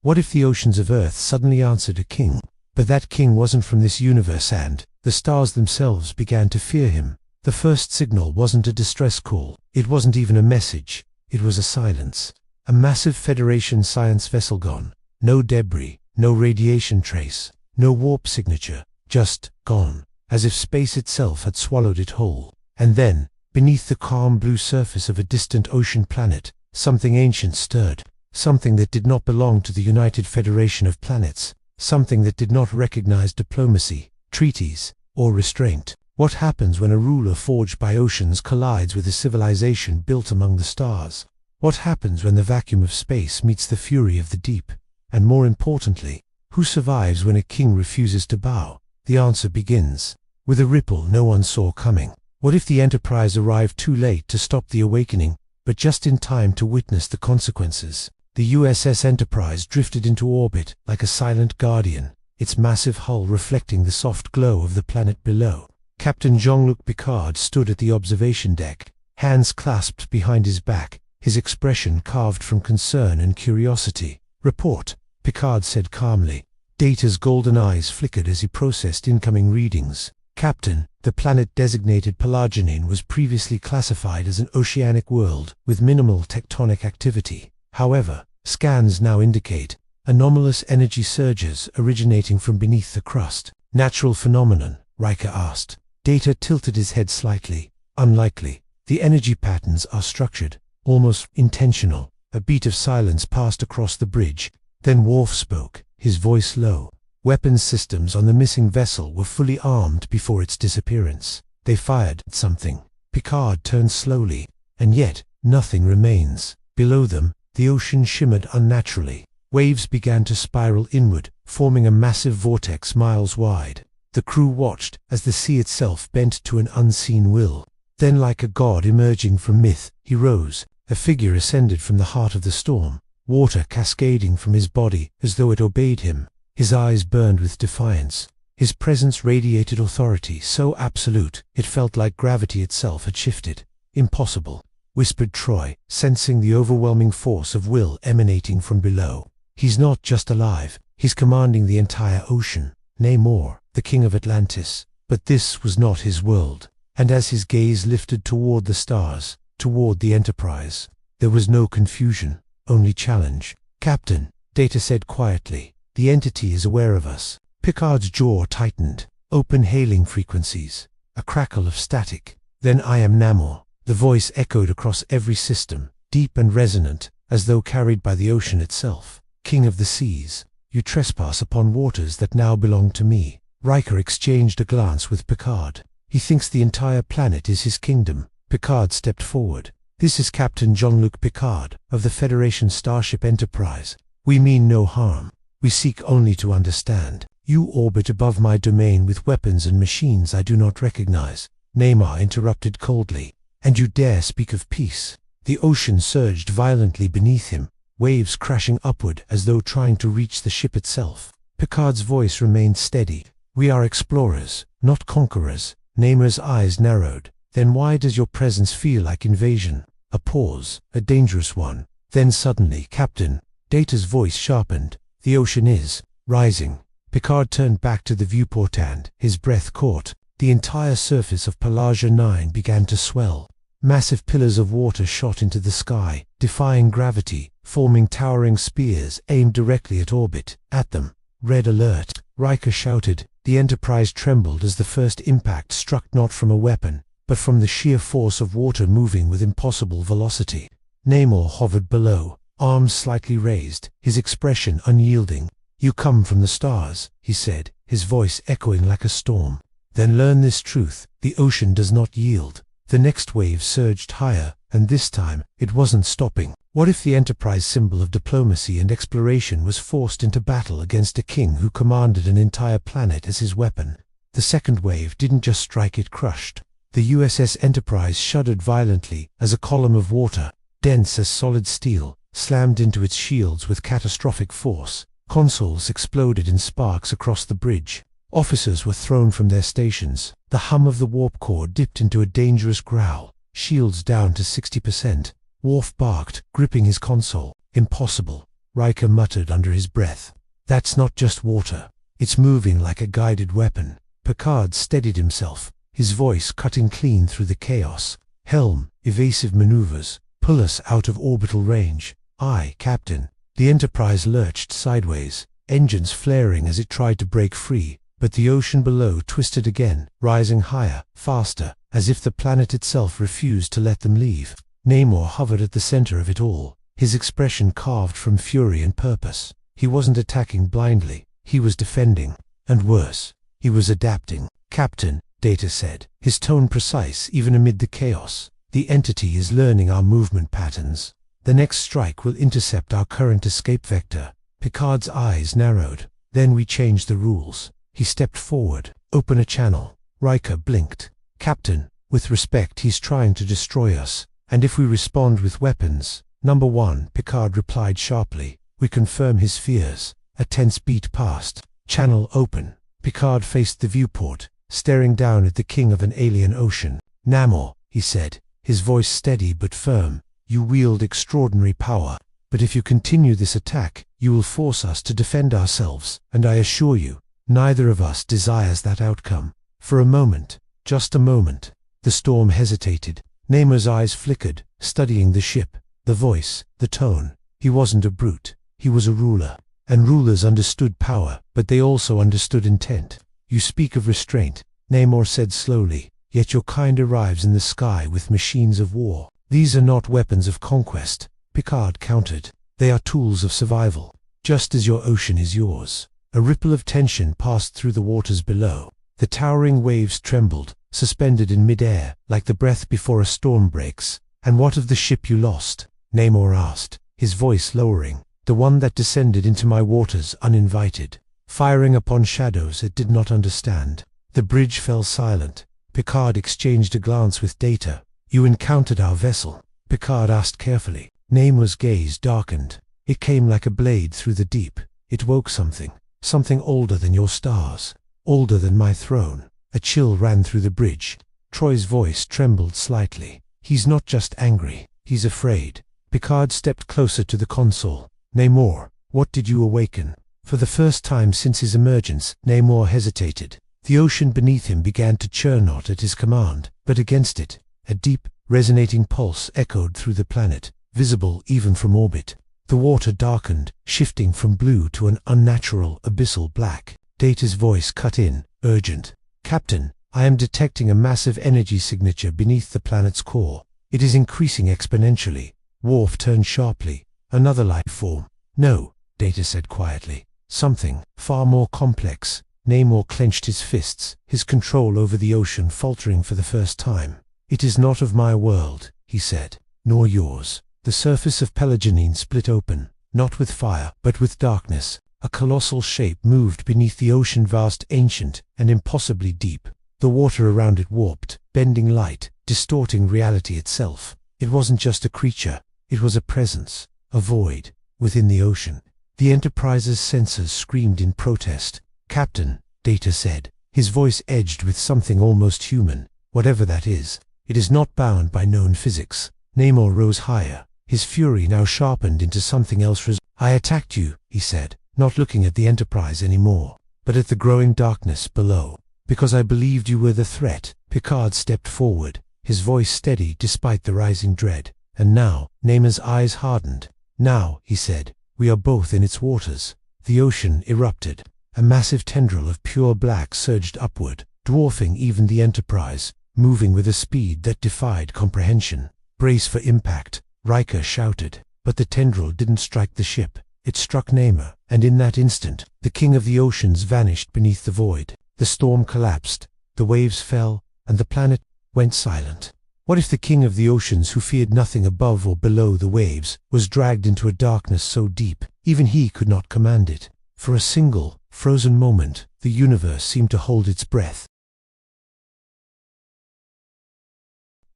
What if the oceans of Earth suddenly answered a king? But that king wasn't from this universe, and the stars themselves began to fear him. The first signal wasn't a distress call. It wasn't even a message. It was a silence. A massive Federation science vessel gone. No debris, no radiation trace, no warp signature, just gone, as if space itself had swallowed it whole. And then, beneath the calm blue surface of a distant ocean planet, something ancient stirred. Something that did not belong to the United Federation of Planets. Something that did not recognize diplomacy, treaties, or restraint. What happens when a ruler forged by oceans collides with a civilization built among the stars? What happens when the vacuum of space meets the fury of the deep? And more importantly, who survives when a king refuses to bow? The answer begins with a ripple no one saw coming. What if the Enterprise arrived too late to stop the awakening, but just in time to witness the consequences? The USS Enterprise drifted into orbit like a silent guardian, its massive hull reflecting the soft glow of the planet below. Captain Jean-Luc Picard stood at the observation deck, hands clasped behind his back, his expression carved from concern and curiosity. "Report," Picard said calmly. Data's golden eyes flickered as he processed incoming readings. "Captain, the planet designated Pelagianine was previously classified as an oceanic world with minimal tectonic activity. However, scans now indicate anomalous energy surges originating from beneath the crust." "Natural phenomenon?" Riker asked. Data tilted his head slightly. "Unlikely. The energy patterns are structured, almost intentional." A beat of silence passed across the bridge. Then Worf spoke, his voice low. "Weapons systems on the missing vessel were fully armed before its disappearance. They fired at something." Picard turned slowly. "And yet, nothing remains." Below them, the ocean shimmered unnaturally. Waves began to spiral inward, forming a massive vortex miles wide. The crew watched as the sea itself bent to an unseen will. Then, like a god emerging from myth, he rose. A figure ascended from the heart of the storm, water cascading from his body as though it obeyed him. His eyes burned with defiance. His presence radiated authority so absolute it felt like gravity itself had shifted. "Impossible," whispered Troy, sensing the overwhelming force of will emanating from below. "He's not just alive, he's commanding the entire ocean. Namor, the King of Atlantis." But this was not his world. And as his gaze lifted toward the stars, toward the Enterprise, there was no confusion, only challenge. "Captain," Data said quietly, "the entity is aware of us." Picard's jaw tightened. Open hailing frequencies. A crackle of static. "Then I am Namor." The voice echoed across every system, deep and resonant, as though carried by the ocean itself. "King of the seas, you trespass upon waters that now belong to me." Riker exchanged a glance with Picard. "He thinks the entire planet is his kingdom." Picard stepped forward. "This is Captain Jean-Luc Picard, of the Federation starship Enterprise. We mean no harm. We seek only to understand. You orbit above my domain with weapons and machines I do not recognize." Namor interrupted coldly. "And you dare speak of peace?" The ocean surged violently beneath him, waves crashing upward as though trying to reach the ship itself. Picard's voice remained steady. "We are explorers, not conquerors." Namor's eyes narrowed. "Then why does your presence feel like invasion?" A pause, a dangerous one. Then suddenly, "Captain," Data's voice sharpened, "the ocean is rising." Picard turned back to the viewport and, his breath caught. The entire surface of Pelagia 9 began to swell. Massive pillars of water shot into the sky, defying gravity, forming towering spears aimed directly at orbit. At them. "Red alert," Riker shouted. The Enterprise trembled as the first impact struck not from a weapon, but from the sheer force of water moving with impossible velocity. Namor hovered below, arms slightly raised, his expression unyielding. "You come from the stars," he said, his voice echoing like a storm. "Then learn this truth, the ocean does not yield." The next wave surged higher, and this time, it wasn't stopping. What if the Enterprise symbol of diplomacy and exploration was forced into battle against a king who commanded an entire planet as his weapon? The second wave didn't just strike, it crushed. The USS Enterprise shuddered violently as a column of water, dense as solid steel, slammed into its shields with catastrophic force. Consoles exploded in sparks across the bridge. Officers were thrown from their stations. The hum of the warp core dipped into a dangerous growl. Shields down to 60%. Worf barked, gripping his console. "Impossible." Riker muttered under his breath. That's not just water. It's moving like a guided weapon. Picard steadied himself, his voice cutting clean through the chaos. Helm, evasive maneuvers, pull us out of orbital range. Aye, Captain. The Enterprise lurched sideways, engines flaring as it tried to break free, but the ocean below twisted again, rising higher, faster, as if the planet itself refused to let them leave. Namor hovered at the center of it all, his expression carved from fury and purpose. He wasn't attacking blindly, he was defending. And worse, he was adapting. Captain, Data said, his tone precise even amid the chaos. The entity is learning our movement patterns. The next strike will intercept our current escape vector. Picard's eyes narrowed. Then we change the rules. He stepped forward. Open a channel. Riker blinked. Captain, with respect, he's trying to destroy us. And if we respond with weapons, Number 1, Picard replied sharply. We confirm his fears. A tense beat passed. Channel open. Picard faced the viewport, staring down at the king of an alien ocean. Namor, he said, his voice steady but firm. You wield extraordinary power, but if you continue this attack, you will force us to defend ourselves, and I assure you, neither of us desires that outcome. For a moment, just a moment, the storm hesitated. Namor's eyes flickered, studying the ship, the voice, the tone. He wasn't a brute, he was a ruler, and rulers understood power, but they also understood intent. You speak of restraint, Namor said slowly, yet your kind arrives in the sky with machines of war. These are not weapons of conquest, Picard countered. They are tools of survival, just as your ocean is yours. A ripple of tension passed through the waters below. The towering waves trembled, suspended in mid-air, like the breath before a storm breaks. And what of the ship you lost? Namor asked, his voice lowering. The one that descended into my waters uninvited, firing upon shadows it did not understand. The bridge fell silent. Picard exchanged a glance with Data. You encountered our vessel? Picard asked carefully. Namor's gaze darkened. It came like a blade through the deep. It woke something older than your stars, older than my throne. A chill ran through the bridge. Troy's voice trembled slightly. He's not just angry, he's afraid. Picard stepped closer to the console. Namor, what did you awaken? For the first time since his emergence, Namor hesitated. The ocean beneath him began to churn, not at his command, but against it. A deep, resonating pulse echoed through the planet, visible even from orbit. The water darkened, shifting from blue to an unnatural, abyssal black. Data's voice cut in, urgent. Captain, I am detecting a massive energy signature beneath the planet's core. It is increasing exponentially. Worf turned sharply. Another life form. No, Data said quietly. Something far more complex. Namor clenched his fists, his control over the ocean faltering for the first time. It is not of my world, he said, nor yours. The surface of Pelagonine split open, not with fire, but with darkness. A colossal shape moved beneath the ocean, vast, ancient, and impossibly deep. The water around it warped, bending light, distorting reality itself. It wasn't just a creature, it was a presence, a void, within the ocean. The Enterprise's sensors screamed in protest. Captain, Data said, his voice edged with something almost human. Whatever that is, it is not bound by known physics. Namor rose higher, his fury now sharpened into something else. I attacked you, he said, not looking at the Enterprise anymore, but at the growing darkness below. Because I believed you were the threat. Picard stepped forward, his voice steady despite the rising dread. And now, Namor's eyes hardened. Now, he said, we are both in its waters. The ocean erupted. A massive tendril of pure black surged upward, dwarfing even the Enterprise, moving with a speed that defied comprehension. Brace for impact, Riker shouted. But the tendril didn't strike the ship. It struck Namor, and in that instant, the King of the Oceans vanished beneath the void. The storm collapsed, the waves fell, and the planet went silent. What if the King of the Oceans, who feared nothing above or below the waves, was dragged into a darkness so deep, even he could not command it? For a single, frozen moment, the universe seemed to hold its breath.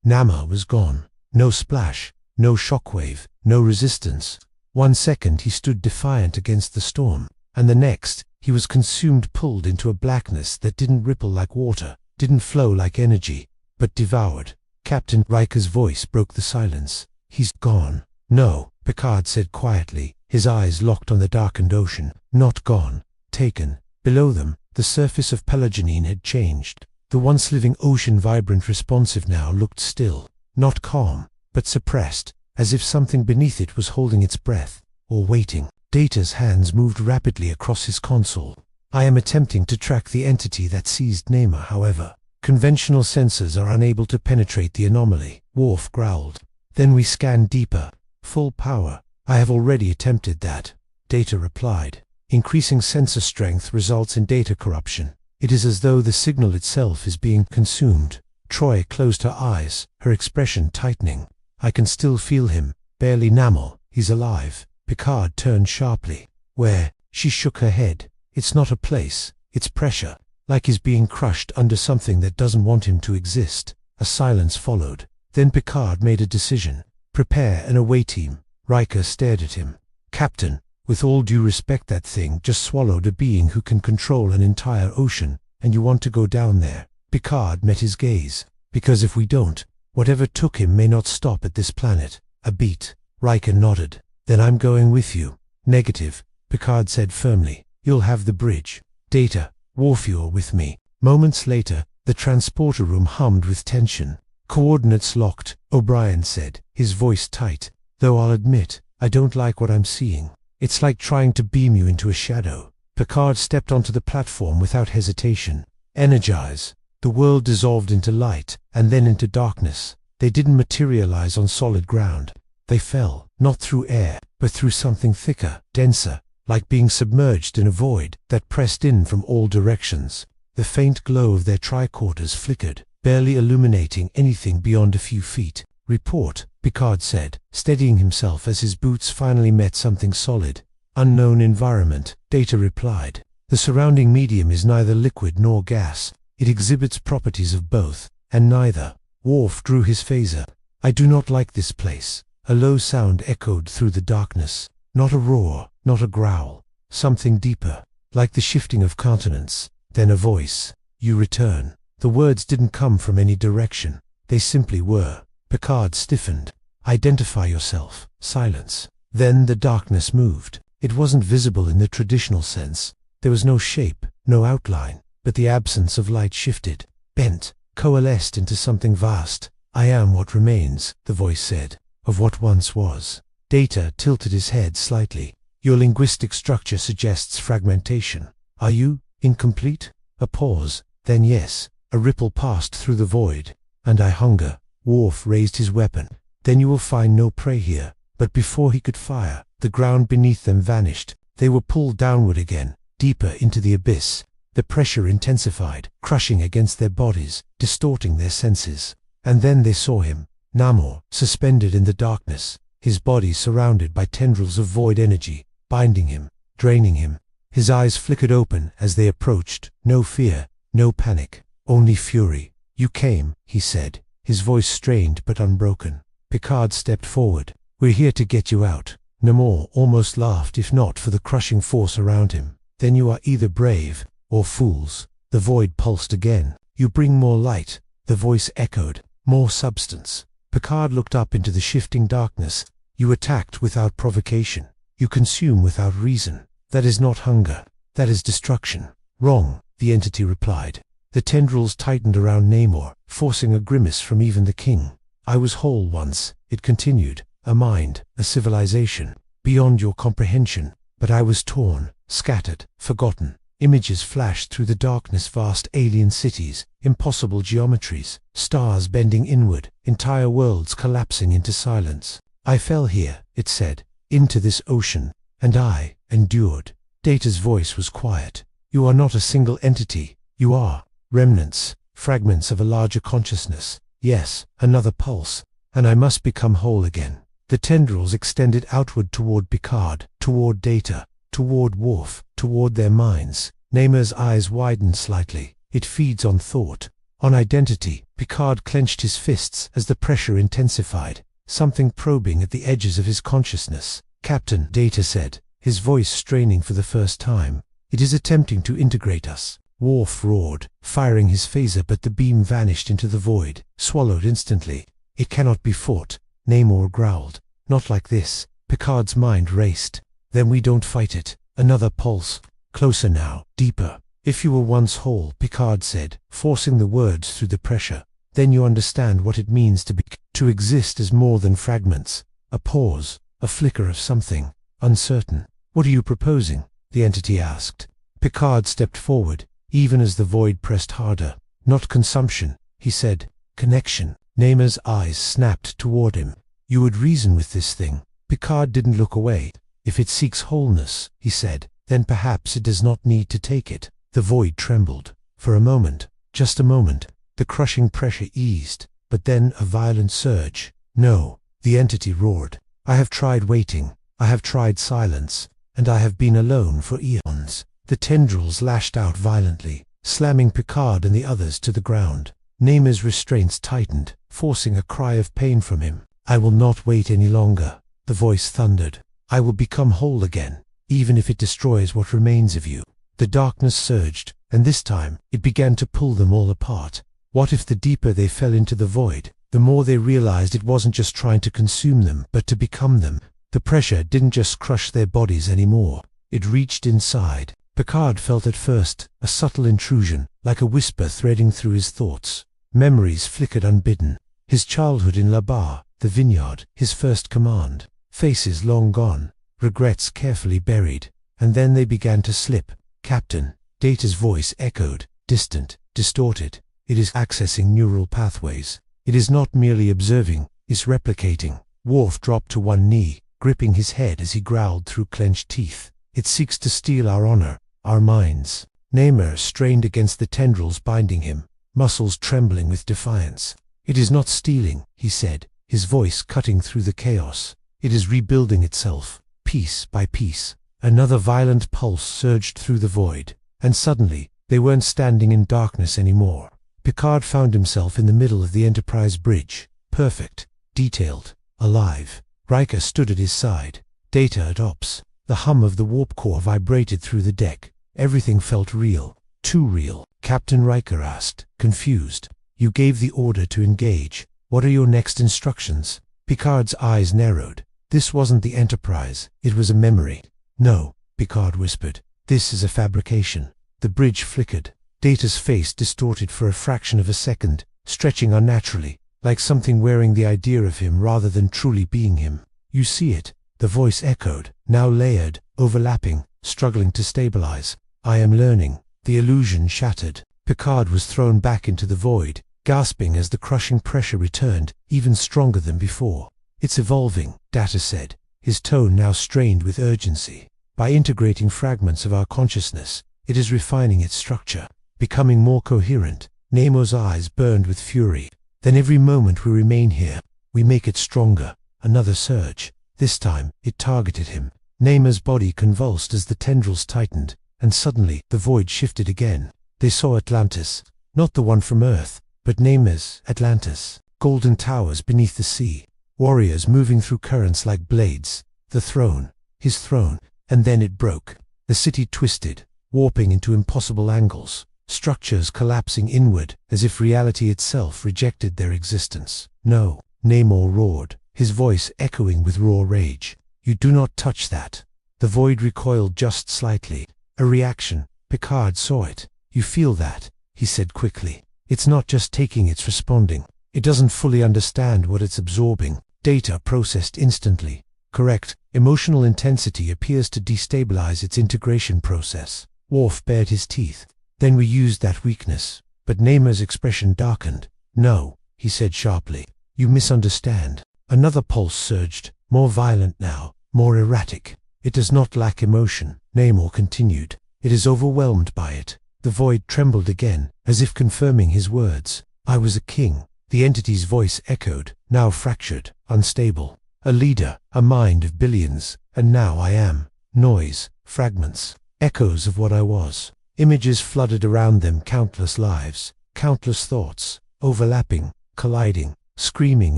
Namor was gone. No splash, no shockwave, no resistance. 1 second he stood defiant against the storm, and the next, he was consumed, pulled into a blackness that didn't ripple like water, didn't flow like energy, but devoured. Captain, Riker's voice broke the silence. He's gone. No, Picard said quietly, his eyes locked on the darkened ocean. Not gone, taken. Below them, the surface of Pelagonine had changed. The once living ocean, vibrant, responsive, now looked still. Not calm, but suppressed, as if something beneath it was holding its breath, or waiting. Data's hands moved rapidly across his console. I am attempting to track the entity that seized Namor, however. Conventional sensors are unable to penetrate the anomaly, Worf growled. Then we scan deeper. Full power. I have already attempted that, Data replied. Increasing sensor strength results in data corruption. It is as though the signal itself is being consumed. Troy closed her eyes, her expression tightening. I can still feel him. Barely. Namor, he's alive. Picard turned sharply. Where? She shook her head. It's not a place, it's pressure. Like he's being crushed under something that doesn't want him to exist. A silence followed. Then Picard made a decision. Prepare an away team. Riker stared at him. Captain, with all due respect, that thing just swallowed a being who can control an entire ocean, and you want to go down there? Picard met his gaze. Because if we don't, whatever took him may not stop at this planet. A beat. Riker nodded. Then I'm going with you. Negative, Picard said firmly. You'll have the bridge. Data, Worf, you're with me. Moments later, the transporter room hummed with tension. Coordinates locked, O'Brien said, his voice tight. Though I'll admit, I don't like what I'm seeing. It's like trying to beam you into a shadow. Picard stepped onto the platform without hesitation. Energize. The world dissolved into light, and then into darkness. They didn't materialize on solid ground. They fell, not through air, but through something thicker, denser, like being submerged in a void that pressed in from all directions. The faint glow of their tricorders flickered, barely illuminating anything beyond a few feet. Report, Picard said, steadying himself as his boots finally met something solid. Unknown environment, Data replied. The surrounding medium is neither liquid nor gas. It exhibits properties of both, and neither. Worf drew his phaser. I do not like this place. A low sound echoed through the darkness. Not a roar, not a growl. Something deeper, like the shifting of continents. Then a voice. You return. The words didn't come from any direction. They simply were. Picard stiffened. Identify yourself. Silence. Then the darkness moved. It wasn't visible in the traditional sense. There was no shape, no outline, but the absence of light shifted, bent, coalesced into something vast. I am what remains, the voice said, of what once was. Data tilted his head slightly. Your linguistic structure suggests fragmentation. Are you incomplete? A pause. Then yes. A ripple passed through the void. And I hunger. Worf raised his weapon. Then you will find no prey here. But before he could fire, the ground beneath them vanished. They were pulled downward again, deeper into the abyss. The pressure intensified, crushing against their bodies, distorting their senses. And then they saw him, Namor, suspended in the darkness, his body surrounded by tendrils of void energy, binding him, draining him. His eyes flickered open as they approached. No fear, no panic, only fury. You came, he said, his voice strained but unbroken. Picard stepped forward. We're here to get you out. Namor almost laughed, if not for the crushing force around him. Then you are either brave, or fools. The void pulsed again. You bring more light, the voice echoed, more substance. Picard looked up into the shifting darkness. You attacked without provocation. You consume without reason. That is not hunger. That is destruction. Wrong, the entity replied. The tendrils tightened around Namor, forcing a grimace from even the king. I was whole once, it continued, a mind, a civilization, beyond your comprehension. But I was torn, scattered, forgotten. Images flashed through the darkness, vast alien cities, impossible geometries, stars bending inward, entire worlds collapsing into silence. I fell here, it said, into this ocean, and I endured. Data's voice was quiet. You are not a single entity. You are remnants, fragments of a larger consciousness. Yes, another pulse, and I must become whole again. The tendrils extended outward toward Picard, toward Data, toward Worf, toward their minds. Namor's eyes widened slightly. It feeds on thought, on identity. Picard clenched his fists as the pressure intensified, something probing at the edges of his consciousness. Captain, Data said, his voice straining for the first time. It is attempting to integrate us. Worf roared, firing his phaser, but the beam vanished into the void, swallowed instantly. It cannot be fought, Namor growled. Not like this. Picard's mind raced. Then we don't fight it. Another pulse. Closer now, deeper. If you were once whole, Picard said, forcing the words through the pressure, then you understand what it means to exist as more than fragments. A pause, a flicker of something, uncertain. What are you proposing? The entity asked. Picard stepped forward, even as the void pressed harder. Not consumption, he said. Connection. Namor's eyes snapped toward him. You would reason with this thing. Picard didn't look away. If it seeks wholeness, he said, then perhaps it does not need to take it. The void trembled. For a moment, just a moment, the crushing pressure eased, but then a violent surge. No, the entity roared. I have tried waiting. I have tried silence. And I have been alone for eons. The tendrils lashed out violently, slamming Picard and the others to the ground. Namor's restraints tightened, forcing a cry of pain from him. I will not wait any longer, the voice thundered. I will become whole again, even if it destroys what remains of you. The darkness surged, and this time, it began to pull them all apart. What if the deeper they fell into the void, the more they realized it wasn't just trying to consume them, but to become them? The pressure didn't just crush their bodies anymore. It reached inside. Picard felt at first a subtle intrusion, like a whisper threading through his thoughts. Memories flickered unbidden. His childhood in La Barre, the vineyard, his first command. Faces long gone, regrets carefully buried. And then they began to slip. Captain. Data's voice echoed, distant, distorted. It is accessing neural pathways. It is not merely observing, it's replicating. Worf dropped to one knee, gripping his head as he growled through clenched teeth. It seeks to steal our honor, our minds. Namor strained against the tendrils binding him, muscles trembling with defiance. It is not stealing, he said, his voice cutting through the chaos. It is rebuilding itself, piece by piece. Another violent pulse surged through the void, and suddenly, they weren't standing in darkness anymore. Picard found himself in the middle of the Enterprise bridge, perfect, detailed, alive. Riker stood at his side, Data at ops. The hum of the warp core vibrated through the deck. Everything felt real, too real. Captain Riker asked, confused. You gave the order to engage. What are your next instructions? Picard's eyes narrowed. This wasn't the Enterprise, it was a memory. No, Picard whispered. This is a fabrication. The bridge flickered. Data's face distorted for a fraction of a second, stretching unnaturally, like something wearing the idea of him rather than truly being him. You see it, the voice echoed, now layered, overlapping, struggling to stabilize. I am learning. The illusion shattered. Picard was thrown back into the void, gasping as the crushing pressure returned, even stronger than before. It's evolving, Data said, his tone now strained with urgency. By integrating fragments of our consciousness, it is refining its structure, becoming more coherent. Namor's eyes burned with fury. Then every moment we remain here, we make it stronger. Another surge. This time, it targeted him. Namor's body convulsed as the tendrils tightened, and suddenly, the void shifted again. They saw Atlantis. Not the one from Earth, but Namor's Atlantis. Golden towers beneath the sea. Warriors moving through currents like blades. The throne. His throne. And then it broke. The city twisted, warping into impossible angles. Structures collapsing inward, as if reality itself rejected their existence. No, Namor roared, his voice echoing with raw rage. You do not touch that. The void recoiled just slightly. A reaction. Picard saw it. You feel that, he said quickly. It's not just taking, it's responding. It doesn't fully understand what it's absorbing. Data processed instantly. Correct, emotional intensity appears to destabilize its integration process. Worf bared his teeth. Then we used that weakness. But Namor's expression darkened. No, he said sharply. You misunderstand. Another pulse surged, more violent now, more erratic. It does not lack emotion, Namor continued. It is overwhelmed by it. The void trembled again, as if confirming his words. I was a king. The entity's voice echoed, now fractured, unstable. A leader, a mind of billions, and now I am. Noise, fragments, echoes of what I was. Images flooded around them, countless lives, countless thoughts, overlapping, colliding, screaming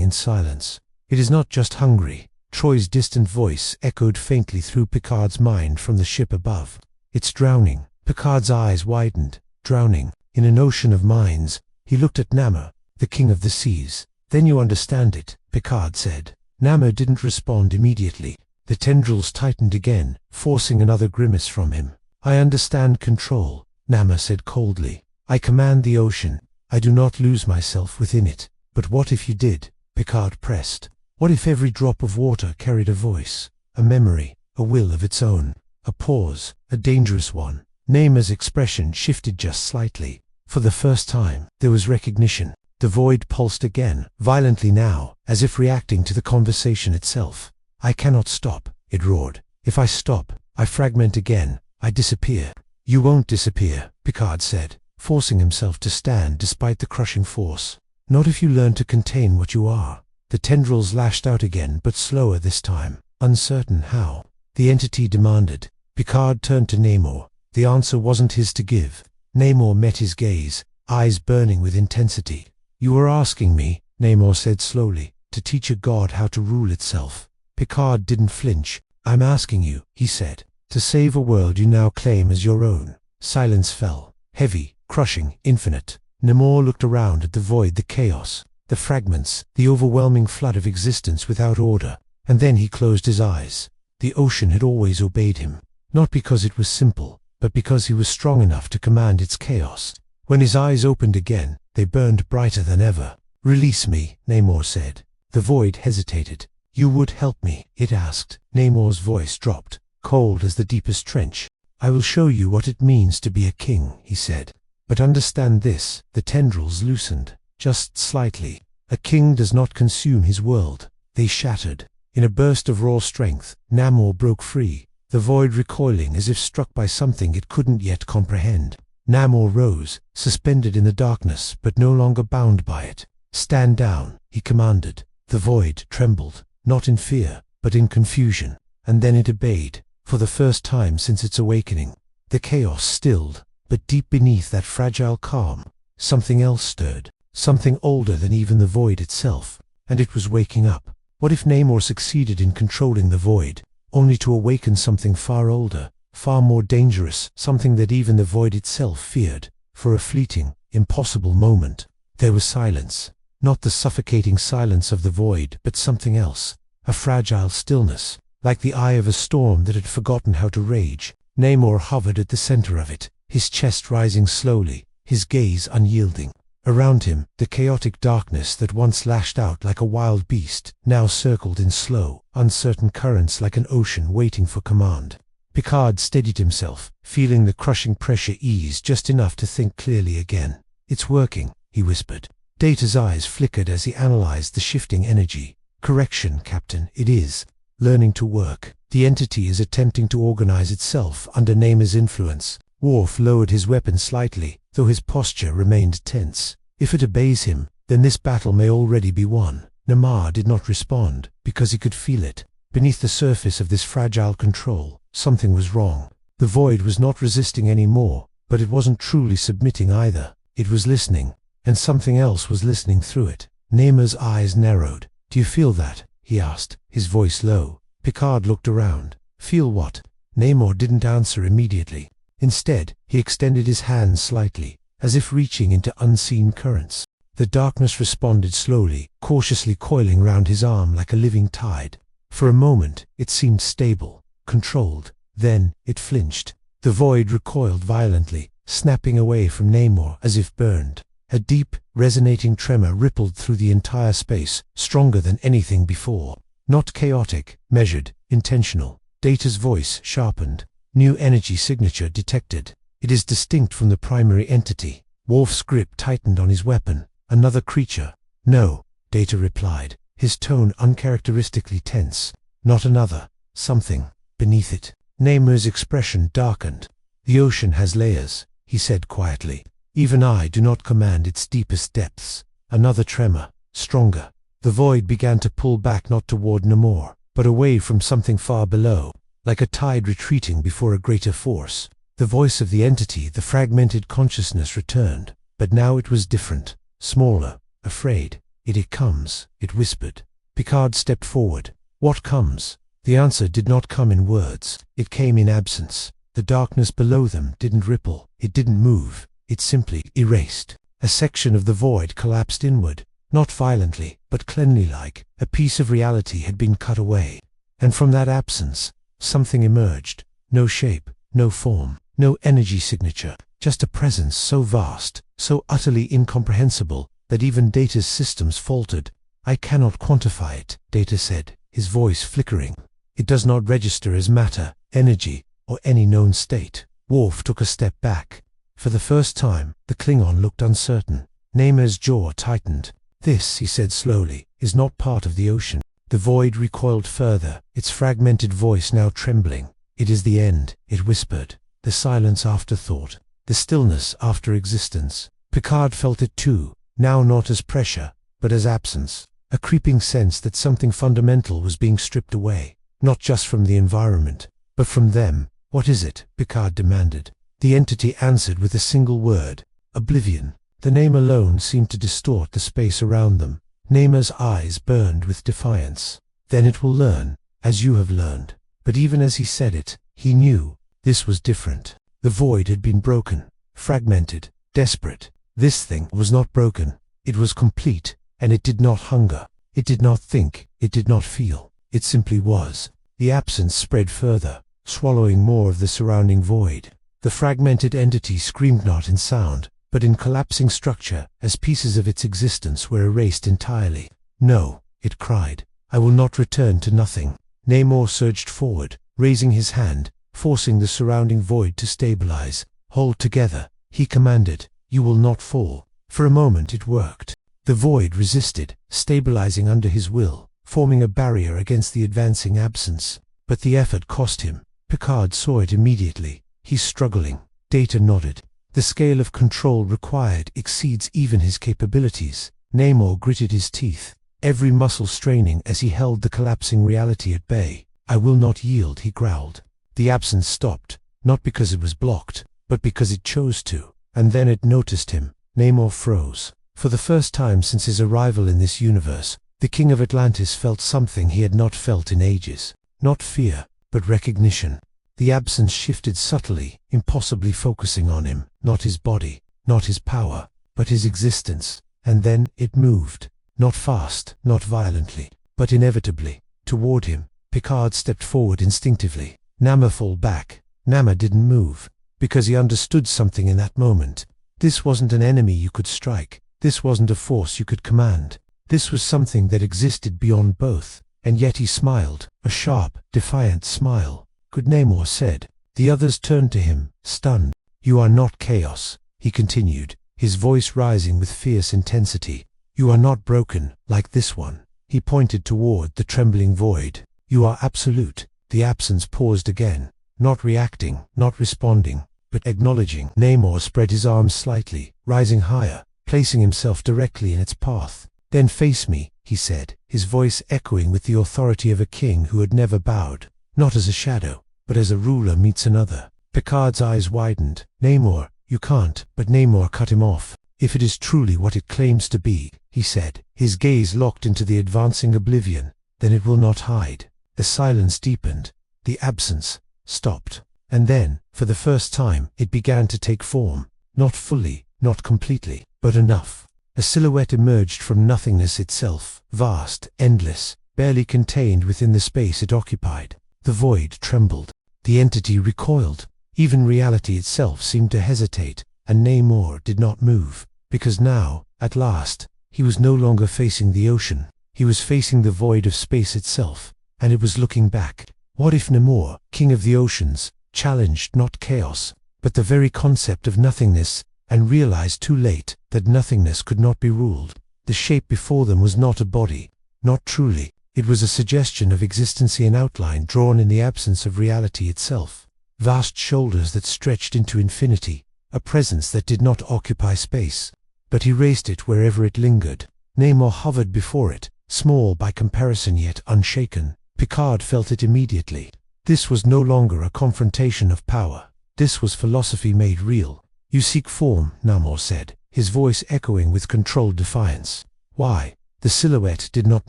in silence. It is not just hungry. Troy's distant voice echoed faintly through Picard's mind from the ship above. It's drowning. Picard's eyes widened. Drowning. In an ocean of minds. He looked at Namor, the king of the seas. Then you understand it, Picard said. Namor didn't respond immediately. The tendrils tightened again, forcing another grimace from him. I understand control, Namor said coldly. I command the ocean. I do not lose myself within it. But what if you did? Picard pressed. What if every drop of water carried a voice, a memory, a will of its own? A pause, a dangerous one. Namor's expression shifted just slightly. For the first time, there was recognition. The void pulsed again, violently now, as if reacting to the conversation itself. I cannot stop, it roared. If I stop, I fragment again, I disappear. You won't disappear, Picard said, forcing himself to stand despite the crushing force. Not if you learn to contain what you are. The tendrils lashed out again, but slower this time, uncertain how. The entity demanded. Picard turned to Namor. The answer wasn't his to give. Namor met his gaze, eyes burning with intensity. You are asking me, Namor said slowly, to teach a god how to rule itself. Picard didn't flinch. I'm asking you, he said, to save a world you now claim as your own. Silence fell, heavy, crushing, infinite. Namor looked around at the void, the chaos, the fragments, the overwhelming flood of existence without order, and then he closed his eyes. The ocean had always obeyed him, not because it was simple, but because he was strong enough to command its chaos. When his eyes opened again, they burned brighter than ever. Release me, Namor said. The void hesitated. You would help me, it asked. Namor's voice dropped, cold as the deepest trench. I will show you what it means to be a king, he said. But understand this, the tendrils loosened, just slightly. A king does not consume his world. They shattered. In a burst of raw strength, Namor broke free, the void recoiling as if struck by something it couldn't yet comprehend. Namor rose, suspended in the darkness, but no longer bound by it. Stand down, he commanded. The void trembled, not in fear, but in confusion, and then it obeyed, for the first time since its awakening. The chaos stilled, but deep beneath that fragile calm, something else stirred, something older than even the void itself, and it was waking up. What if Namor succeeded in controlling the void, only to awaken something far older, far more dangerous, something that even the void itself feared? For a fleeting, impossible moment, there was silence. Not the suffocating silence of the void, but something else, a fragile stillness, like the eye of a storm that had forgotten how to rage. Namor hovered at the center of it, his chest rising slowly, his gaze unyielding. Around him, the chaotic darkness that once lashed out like a wild beast, now circled in slow, uncertain currents like an ocean waiting for command. Picard steadied himself, feeling the crushing pressure ease just enough to think clearly again. It's working, he whispered. Data's eyes flickered as he analyzed the shifting energy. Correction, Captain, it is learning to work. The entity is attempting to organize itself under Namor's influence. Worf lowered his weapon slightly, though his posture remained tense. If it obeys him, then this battle may already be won. Namor did not respond, because he could feel it. Beneath the surface of this fragile control, something was wrong. The void was not resisting anymore, but it wasn't truly submitting either. It was listening, and something else was listening through it. Namor's eyes narrowed. Do you feel that? He asked, his voice low. Picard looked around. Feel what? Namor didn't answer immediately. Instead, he extended his hands slightly, as if reaching into unseen currents. The darkness responded slowly, cautiously coiling round his arm like a living tide. For a moment, it seemed stable, controlled. Then, it flinched. The void recoiled violently, snapping away from Namor as if burned. A deep, resonating tremor rippled through the entire space, stronger than anything before. Not chaotic, measured, intentional. Data's voice sharpened. New energy signature detected. It is distinct from the primary entity. Worf's grip tightened on his weapon. Another creature. No, Data replied, his tone uncharacteristically tense. Not another. Something beneath it. Namor's expression darkened. The ocean has layers, he said quietly. Even I do not command its deepest depths. Another tremor, stronger. The void began to pull back, not toward Namor, but away from something far below, like a tide retreating before a greater force. The voice of the entity, the fragmented consciousness, returned, but now it was different, smaller, afraid. It comes, it whispered. Picard stepped forward. What comes? The answer did not come in words. It came in absence. The darkness below them didn't ripple. It didn't move. It simply erased. A section of the void collapsed inward, not violently, but cleanly, like a piece of reality had been cut away. And from that absence, something emerged. No shape, no form, no energy signature, just a presence so vast, so utterly incomprehensible, that even Data's systems faltered. "I cannot quantify it," Data said, his voice flickering. "It does not register as matter, energy, or any known state." Worf took a step back. For the first time, the Klingon looked uncertain. Namor's jaw tightened. "This," he said slowly, "is not part of the ocean." The void recoiled further, its fragmented voice now trembling. "It is the end," it whispered. The silence after thought, the stillness after existence. Picard felt it too, now not as pressure, but as absence. A creeping sense that something fundamental was being stripped away. Not just from the environment, but from them. "What is it?" Picard demanded. The entity answered with a single word: oblivion. The name alone seemed to distort the space around them. Namor's eyes burned with defiance. "Then it will learn, as you have learned." But even as he said it, he knew this was different. The void had been broken, fragmented, desperate. This thing was not broken. It was complete, and it did not hunger. It did not think. It did not feel. It simply was. The absence spread further, swallowing more of the surrounding void. The fragmented entity screamed not in sound, but in collapsing structure, as pieces of its existence were erased entirely. "No," it cried, "I will not return to nothing." Namor surged forward, raising his hand, forcing the surrounding void to stabilize. "Hold together," he commanded. "You will not fall." For a moment it worked. The void resisted, stabilizing under his will, forming a barrier against the advancing absence. But the effort cost him. Picard saw it immediately. "He's struggling." Data nodded. "The scale of control required exceeds even his capabilities." Namor gritted his teeth, every muscle straining as he held the collapsing reality at bay. "I will not yield," he growled. The absence stopped, not because it was blocked, but because it chose to. And then it noticed him. Namor froze. For the first time since his arrival in this universe, the King of Atlantis felt something he had not felt in ages. Not fear, but recognition. The absence shifted subtly, impossibly focusing on him, not his body, not his power, but his existence. And then it moved. Not fast, not violently, but inevitably. Toward him. Picard stepped forward instinctively. Namor fell back. Namor didn't move, because he understood something in that moment. This wasn't an enemy you could strike. This wasn't a force you could command. This was something that existed beyond both. And yet he smiled, a sharp, defiant smile. "Good," Namor said. The others turned to him, stunned. "You are not chaos," he continued, his voice rising with fierce intensity. "You are not broken, like this one." He pointed toward the trembling void. "You are absolute." The absence paused again, not reacting, not responding, but acknowledging. Namor spread his arms slightly, rising higher, placing himself directly in its path. "Then face me," he said, his voice echoing with the authority of a king who had never bowed. Not as a shadow, but as a ruler meets another. Picard's eyes widened. "Namor, you can't." But Namor cut him off. "If it is truly what it claims to be," he said, his gaze locked into the advancing oblivion, "then it will not hide." The silence deepened. The absence stopped. And then, for the first time, it began to take form. Not fully, not completely, but enough. A silhouette emerged from nothingness itself, vast, endless, barely contained within the space it occupied. The void trembled. The entity recoiled. Even reality itself seemed to hesitate, and Namor did not move, because now, at last, he was no longer facing the ocean. He was facing the void of space itself, and it was looking back. What if Namor, king of the oceans, challenged not chaos, but the very concept of nothingness, and realized too late that nothingness could not be ruled? The shape before them was not a body, not truly. It was a suggestion of existency in outline drawn in the absence of reality itself. Vast shoulders that stretched into infinity, a presence that did not occupy space. But he raised it wherever it lingered. Namor hovered before it, small by comparison yet unshaken. Picard felt it immediately. This was no longer a confrontation of power. This was philosophy made real. "You seek form," Namor said, his voice echoing with controlled defiance. "Why?" The silhouette did not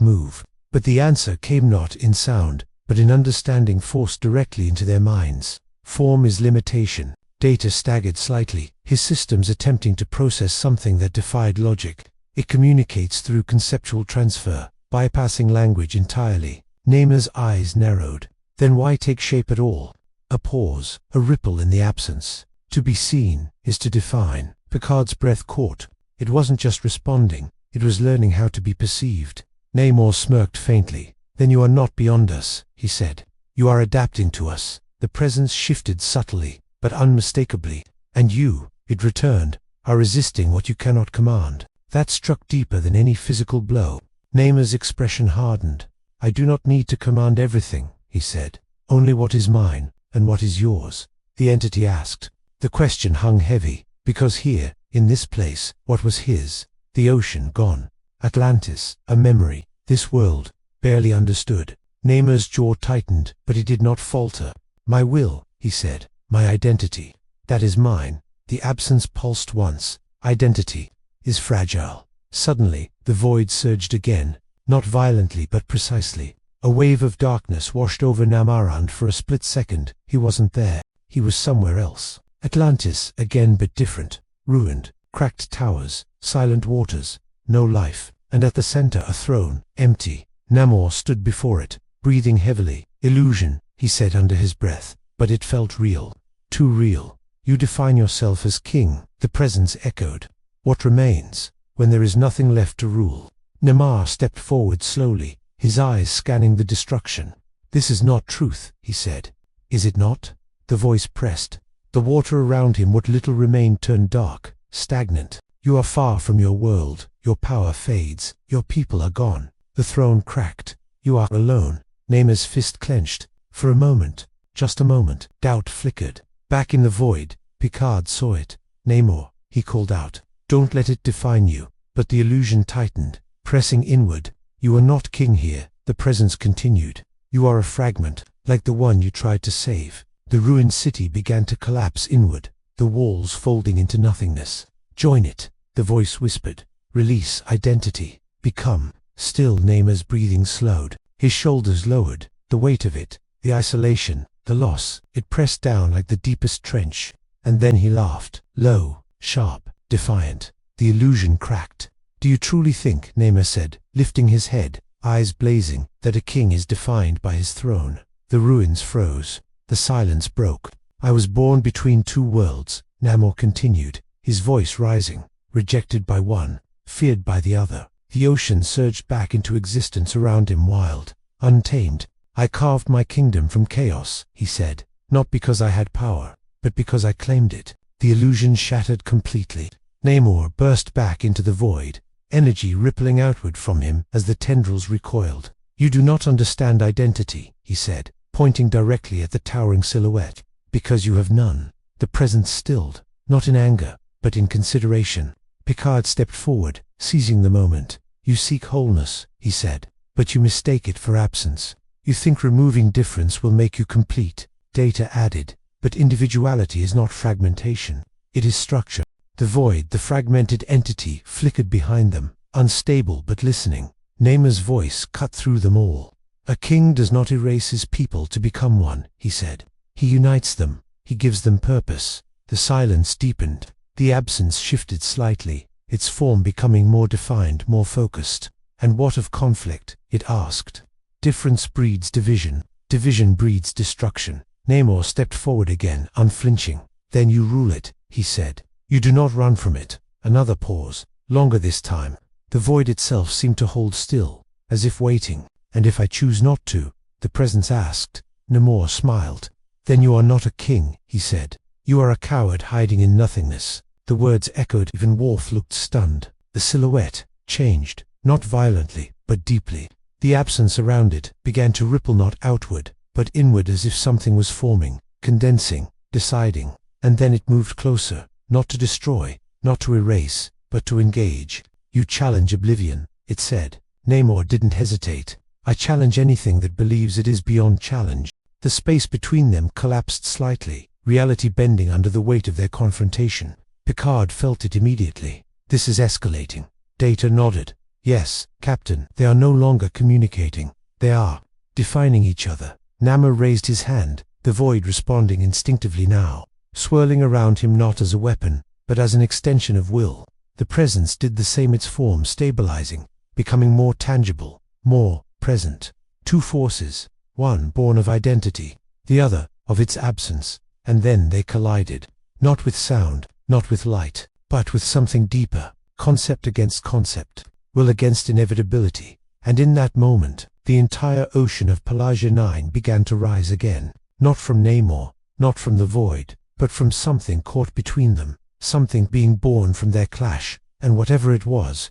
move. But the answer came not in sound, but in understanding forced directly into their minds. "Form is limitation." Data staggered slightly, his systems attempting to process something that defied logic. "It communicates through conceptual transfer, bypassing language entirely." Namor's eyes narrowed. Then why take shape at all? A pause, a ripple in the absence. To be seen is to define. Picard's breath caught. It wasn't just responding, it was learning how to be perceived. Namor smirked faintly. Then you are not beyond us, he said. You are adapting to us. The presence shifted subtly, but unmistakably. And you, it returned, are resisting what you cannot command. That struck deeper than any physical blow. Namor's expression hardened. I do not need to command everything, he said. Only what is mine, and what is yours. The entity asked. The question hung heavy, because here, in this place, what was his? The ocean gone. Atlantis, a memory. This world, barely understood. Namor's jaw tightened, but he did not falter. My will, he said. My identity. That is mine. The absence pulsed once. Identity is fragile. Suddenly, the void surged again, not violently but precisely. A wave of darkness washed over Namor, and for a split second, he wasn't there. He was somewhere else. Atlantis, again but different. Ruined, cracked towers, silent waters, no life, and at the center a throne, empty. Namor stood before it, breathing heavily. Illusion, he said under his breath, but it felt real. Too real. You define yourself as king, the presence echoed. What remains, when there is nothing left to rule? Namor stepped forward slowly, his eyes scanning the destruction. This is not truth, he said. Is it not? The voice pressed. The water around him, what little remained, turned dark, stagnant. You are far from your world, your power fades, your people are gone. The throne cracked. You are alone. Namor's fist clenched. For a moment, just a moment, doubt flickered. Back in the void, Picard saw it. Namor, he called out. Don't let it define you. But the illusion tightened, pressing inward. You are not king here, the presence continued. You are a fragment, like the one you tried to save. The ruined city began to collapse inward, the walls folding into nothingness. Join it, the voice whispered. Release identity. Become. Still Namor's breathing slowed. His shoulders lowered. The weight of it, the isolation, the loss, it pressed down like the deepest trench. And then he laughed, low, sharp, defiant. The illusion cracked. Do you truly think, Namor said, lifting his head, eyes blazing, that a king is defined by his throne? The ruins froze. The silence broke. I was born between two worlds, Namor continued, his voice rising. Rejected by one, feared by the other. The ocean surged back into existence around him, wild, untamed. I carved my kingdom from chaos, he said, not because I had power, but because I claimed it. The illusion shattered completely. Namor burst back into the void, energy rippling outward from him as the tendrils recoiled. You do not understand identity, he said, pointing directly at the towering silhouette, because you have none. The presence stilled, not in anger, but in consideration. Picard stepped forward, seizing the moment. You seek wholeness, he said, but you mistake it for absence. You think removing difference will make you complete. Data added, but individuality is not fragmentation. It is structure. The void, the fragmented entity, flickered behind them, unstable but listening. Namor's voice cut through them all. A king does not erase his people to become one, he said. He unites them. He gives them purpose. The silence deepened. The absence shifted slightly, its form becoming more defined, more focused. And what of conflict? It asked. Difference breeds division. Division breeds destruction. Namor stepped forward again, unflinching. Then you rule it, he said. You do not run from it. Another pause, longer this time. The void itself seemed to hold still, as if waiting. And if I choose not to? The presence asked. Namor smiled. Then you are not a king, he said. You are a coward hiding in nothingness. The words echoed. Even Worf looked stunned. The silhouette changed, not violently, but deeply. The absence around it began to ripple, not outward, but inward, as if something was forming, condensing, deciding. And then it moved closer, not to destroy, not to erase, but to engage. You challenge oblivion, it said. Namor didn't hesitate. I challenge anything that believes it is beyond challenge. The space between them collapsed slightly, reality bending under the weight of their confrontation. Picard felt it immediately. This is escalating. Data nodded. Yes, Captain, they are no longer communicating. They are defining each other. Namor raised his hand, the void responding instinctively now, swirling around him not as a weapon, but as an extension of will. The presence did the same, its form stabilizing, becoming more tangible, more present. Two forces, one born of identity, the other of its absence, and then they collided. Not with sound, not with light, but with something deeper, concept against concept, will against inevitability. And in that moment, the entire ocean of Pelagia 9 began to rise again, not from Namor, not from the void, but from something caught between them, something being born from their clash, and whatever it was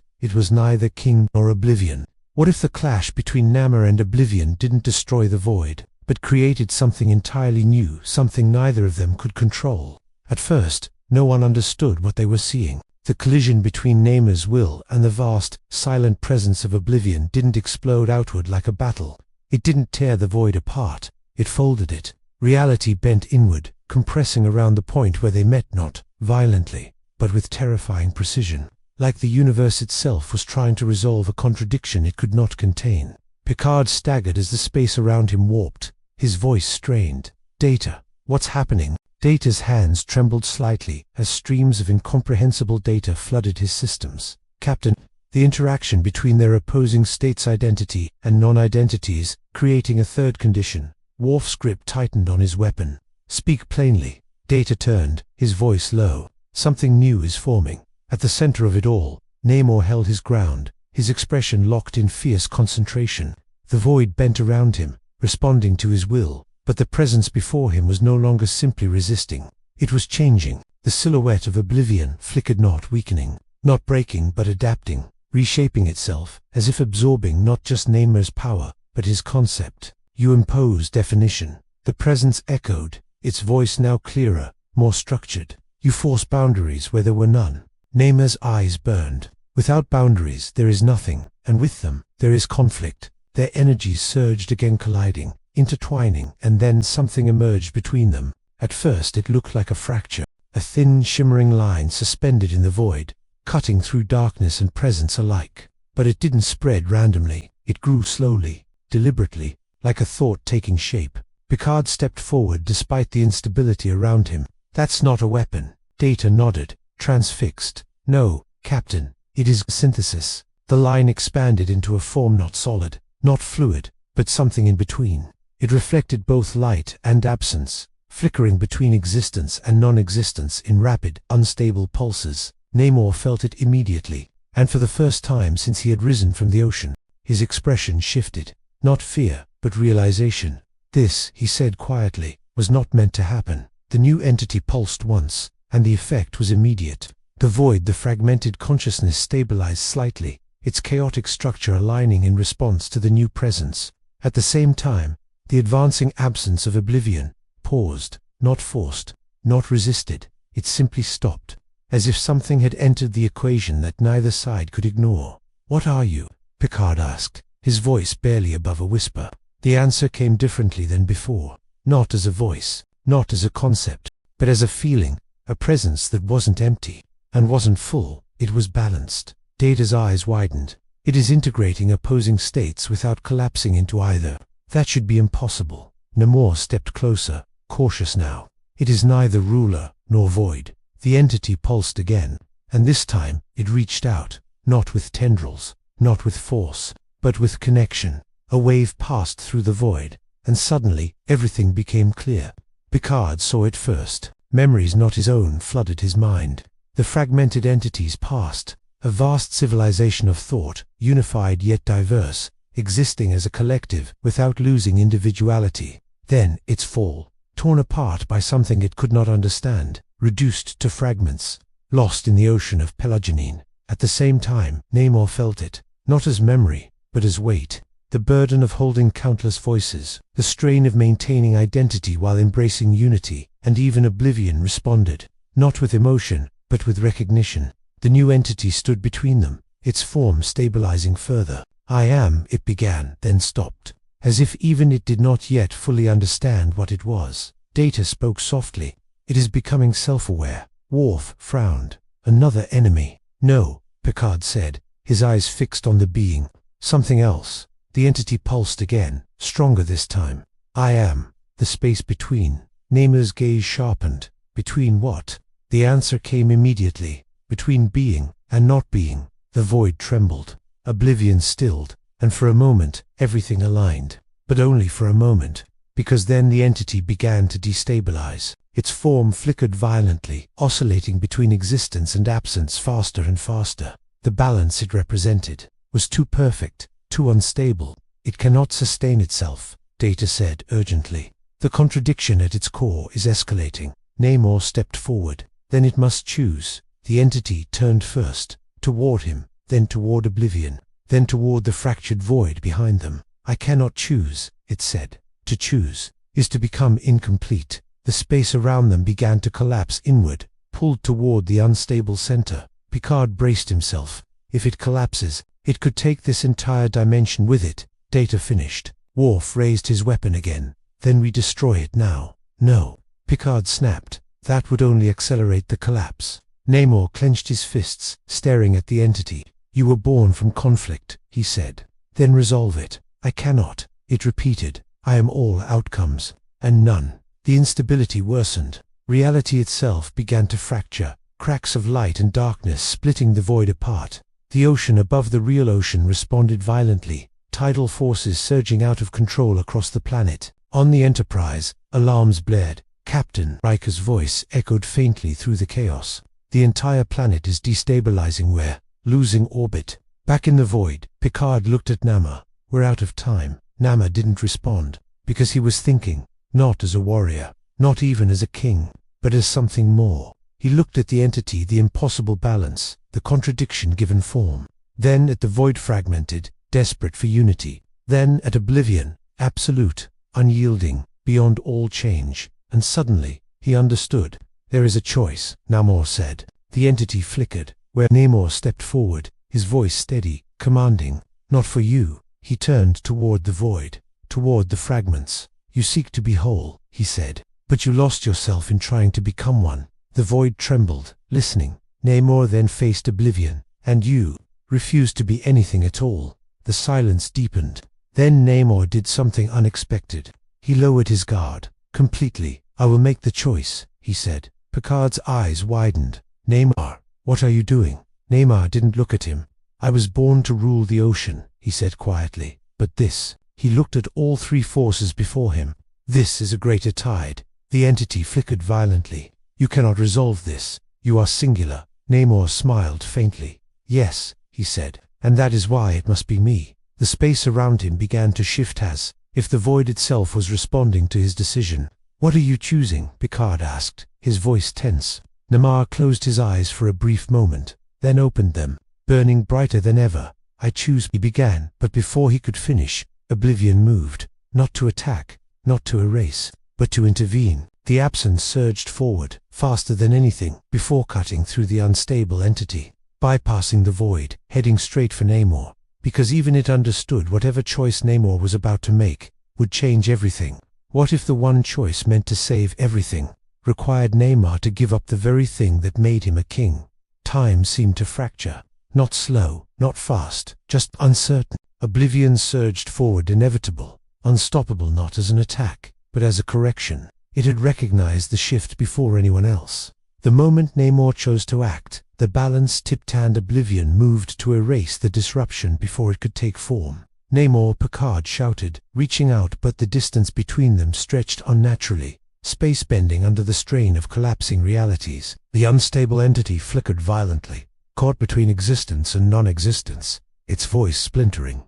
neither king nor oblivion. What if the clash between Namor and oblivion didn't destroy the void, but created something entirely new, something neither of them could control? At first, no one understood what they were seeing. The collision between Namor's will and the vast, silent presence of oblivion didn't explode outward like a battle. It didn't tear the void apart, it folded it. Reality bent inward, compressing around the point where they met, not violently, but with terrifying precision. Like the universe itself was trying to resolve a contradiction it could not contain. Picard staggered as the space around him warped, his voice strained. "Data, what's happening?" Data's hands trembled slightly as streams of incomprehensible data flooded his systems. "Captain," the interaction between their opposing states' identity and non-identities, creating a third condition. Worf's grip tightened on his weapon. "Speak plainly." Data turned, his voice low. "Something new is forming." At the center of it all, Namor held his ground, his expression locked in fierce concentration. The void bent around him, responding to his will, but the presence before him was no longer simply resisting. It was changing. The silhouette of oblivion flickered, not weakening, not breaking but adapting, reshaping itself, as if absorbing not just Namor's power, but his concept. "You impose definition." The presence echoed, its voice now clearer, more structured. "You force boundaries where there were none." Namor's eyes burned. Without boundaries there is nothing, and with them there is conflict. Their energies surged again, colliding, intertwining, and then something emerged between them. At first it looked like a fracture, a thin shimmering line suspended in the void, cutting through darkness and presence alike. But it didn't spread randomly, it grew slowly, deliberately, like a thought taking shape. Picard stepped forward despite the instability around him. "That's not a weapon." Data nodded, transfixed. "No, Captain, it is synthesis." The line expanded into a form not solid, not fluid, but something in between. It reflected both light and absence, flickering between existence and non-existence in rapid, unstable pulses. Namor felt it immediately, and for the first time since he had risen from the ocean, his expression shifted. Not fear, but realization. "This," he said quietly, "was not meant to happen." The new entity pulsed once, and the effect was immediate. The void, the fragmented consciousness, stabilized slightly, its chaotic structure aligning in response to the new presence. At the same time, the advancing absence of oblivion paused, not forced, not resisted. It simply stopped, as if something had entered the equation that neither side could ignore. "What are you?" Picard asked, his voice barely above a whisper. The answer came differently than before, not as a voice, not as a concept, but as a feeling, a presence that wasn't empty, and wasn't full, it was balanced. Data's eyes widened. "It is integrating opposing states without collapsing into either." "That should be impossible." Namor stepped closer, cautious now. "It is neither ruler nor void." The entity pulsed again, and this time it reached out, not with tendrils, not with force, but with connection. A wave passed through the void, and suddenly everything became clear. Picard saw it first. Memories not his own flooded his mind. The fragmented entities passed, a vast civilization of thought, unified yet diverse, existing as a collective without losing individuality. Then its fall, torn apart by something it could not understand, reduced to fragments, lost in the ocean of Pelagianine. At the same time, Namor felt it, not as memory, but as weight. The burden of holding countless voices, the strain of maintaining identity while embracing unity, and even oblivion responded, not with emotion, but with recognition. The new entity stood between them, its form stabilizing further. "I am," it began, then stopped, as if even it did not yet fully understand what it was. Data spoke softly. "It is becoming self-aware." Worf frowned. "Another enemy." "No," Picard said, his eyes fixed on the being. "Something else." The entity pulsed again, stronger this time. "I am." The space between. Namor's gaze sharpened. "Between what?" The answer came immediately. "Between being and not being." The void trembled. Oblivion stilled, and for a moment everything aligned. but only for a moment, because then the entity began to destabilize. Its form flickered violently, oscillating between existence and absence faster and faster. The balance it represented was too perfect, too unstable. It cannot sustain itself, Data said urgently. The contradiction at its core is escalating. Namor stepped forward. Then it must choose. The entity turned first, toward him, then toward oblivion, then toward the fractured void behind them. I cannot choose, it said. To choose is to become incomplete. The space around them began to collapse inward, pulled toward the unstable center. Picard braced himself. If it collapses, it could take this entire dimension with it. Data finished. Worf raised his weapon again. Then we destroy it now. No. Picard snapped. That would only accelerate the collapse. Namor clenched his fists, staring at the entity. You were born from conflict, he said. Then resolve it. I cannot, it repeated. I am all outcomes, and none. The instability worsened. Reality itself began to fracture, cracks of light and darkness splitting the void apart. The ocean above the real ocean responded violently, tidal forces surging out of control across the planet. On the Enterprise, alarms blared. Captain Riker's voice echoed faintly through the chaos. The entire planet is destabilizing. We're losing orbit. Back in the void, Picard looked at Namor. We're out of time. Namor didn't respond, because he was thinking, not as a warrior, not even as a king, but as something more. He looked at the entity, the impossible balance, the contradiction given form. Then at the void fragmented, desperate for unity. Then at oblivion, absolute, unyielding, beyond all change. And suddenly, he understood. There is a choice, Namor said. The entity flickered, where Namor stepped forward, his voice steady, commanding. Not for you. He turned toward the void, toward the fragments. You seek to be whole, he said, but you lost yourself in trying to become one. The void trembled, listening. Namor then faced oblivion. And you refused to be anything at all. The silence deepened. Then Namor did something unexpected. He lowered his guard. Completely. I will make the choice, he said. Picard's eyes widened. Namor, what are you doing? Namor didn't look at him. I was born to rule the ocean, he said quietly. But this, he looked at all three forces before him. This is a greater tide. The entity flickered violently. You cannot resolve this. You are singular. Namor smiled faintly. Yes, he said, and that is why it must be me. The space around him began to shift as if the void itself was responding to his decision. What are you choosing? Picard asked, his voice tense. Namor closed his eyes for a brief moment, then opened them, burning brighter than ever. I choose, he began, but before he could finish, oblivion moved, not to attack, not to erase, but to intervene. The absence surged forward, faster than anything, before cutting through the unstable entity, bypassing the void, heading straight for Namor, because even it understood whatever choice Namor was about to make would change everything. What if the one choice meant to save everything, required Namor to give up the very thing that made him a king? Time seemed to fracture, not slow, not fast, just uncertain. Oblivion surged forward, inevitable, unstoppable, not as an attack, but as a correction. It had recognized the shift before anyone else. The moment Namor chose to act, the balance tipped and oblivion moved to erase the disruption before it could take form. Namor, Picard shouted, reaching out, but the distance between them stretched unnaturally, space bending under the strain of collapsing realities. The unstable entity flickered violently, caught between existence and non-existence, its voice splintering.